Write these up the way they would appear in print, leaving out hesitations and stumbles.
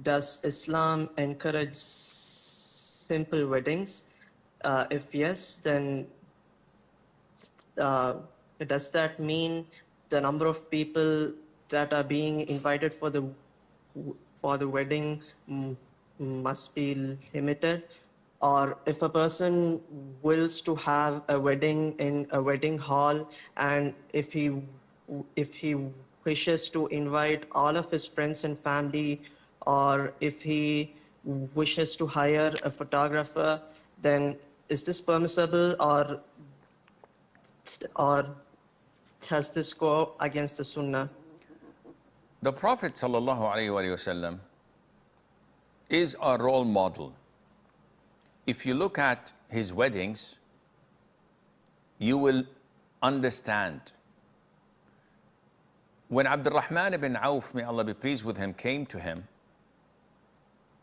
does Islam encourage simple weddings? If yes, then does that mean the number of people that are being invited for the wedding must be limited? Or if a person wills to have a wedding in a wedding hall, and if he wishes to invite all of his friends and family, or if he wishes to hire a photographer, then is this permissible, or does this go against the Sunnah? The Prophet ﷺ is our role model. If you look at his weddings, you will understand. When Abdurrahman ibn Auf, may Allah be pleased with him, came to him,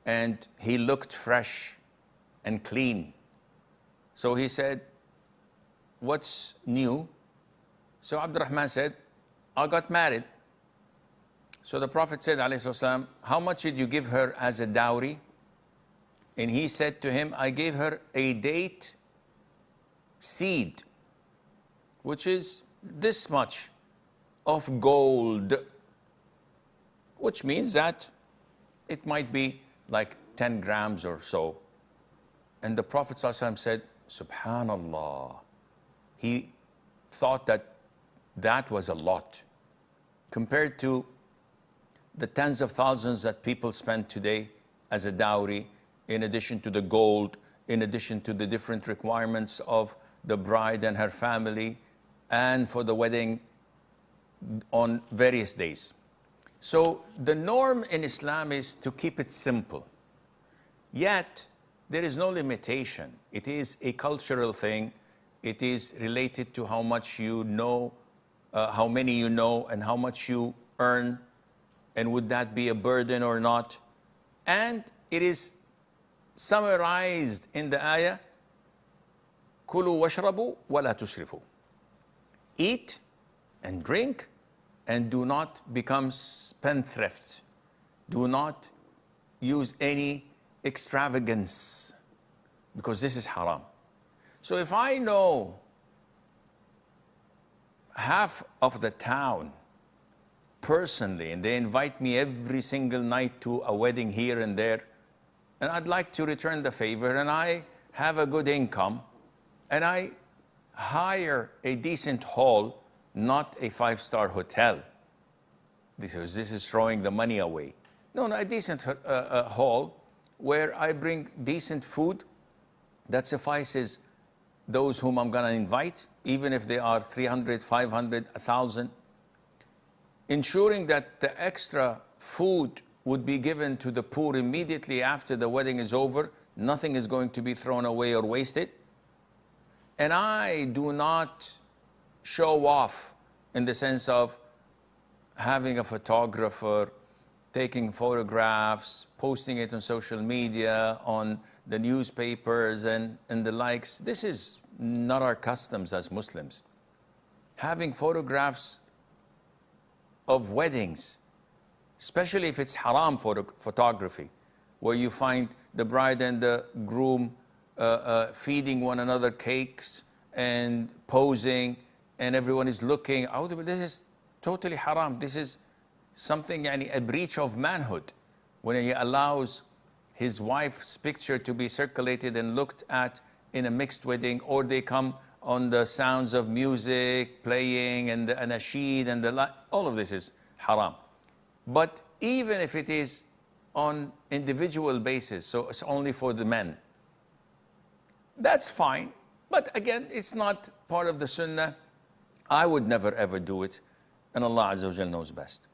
and he looked fresh and clean. So he said, "What's new?" So Abdurrahman said, "I got married." So the Prophet said, ﷺ, "How much did you give her as a dowry?" And he said to him, "I gave her a date seed, which is this much of gold," which means that it might be like 10 grams or so. And the Prophet ﷺ said, "Subhanallah." He thought that that was a lot compared to the tens of thousands that people spend today as a dowry, in addition to the gold, in addition to the different requirements of the bride and her family, and for the wedding on various days. So the norm in Islam is to keep it simple. Yet, there is no limitation. It is a cultural thing. It is related to how much you know, how many you know, and how much you earn, and would that be a burden or not? And it is summarized in the ayah, "Kulu washrabu wa la tusrifu." Eat and drink, and do not become spendthrift. Do not use any extravagance, because this is haram. So if I know half of the town personally, and they invite me every single night to a wedding here and there, and I'd like to return the favor, and I have a good income, and I hire a decent hall, not a 5-star hotel. This is throwing the money away. No, a decent hall where I bring decent food that suffices those whom I'm going to invite, even if they are 300, 500, 1,000. Ensuring that the extra food would be given to the poor immediately after the wedding is over. Nothing is going to be thrown away or wasted. And I do not show off in the sense of having a photographer, taking photographs, posting it on social media, on the newspapers and the likes. This is not our customs as Muslims. Having photographs of weddings, especially if it's haram photography, where you find the bride and the groom feeding one another cakes and posing, and everyone is looking. This is totally haram. This is something, a breach of manhood, when he allows his wife's picture to be circulated and looked at in a mixed wedding, or they come on the sounds of music playing and the anasheed and the like. All of this is haram. But even if it is on individual basis, so it's only for the men, that's fine. But again, it's not part of the sunnah. I would never ever do it, and Allah Azza wa Jal knows best.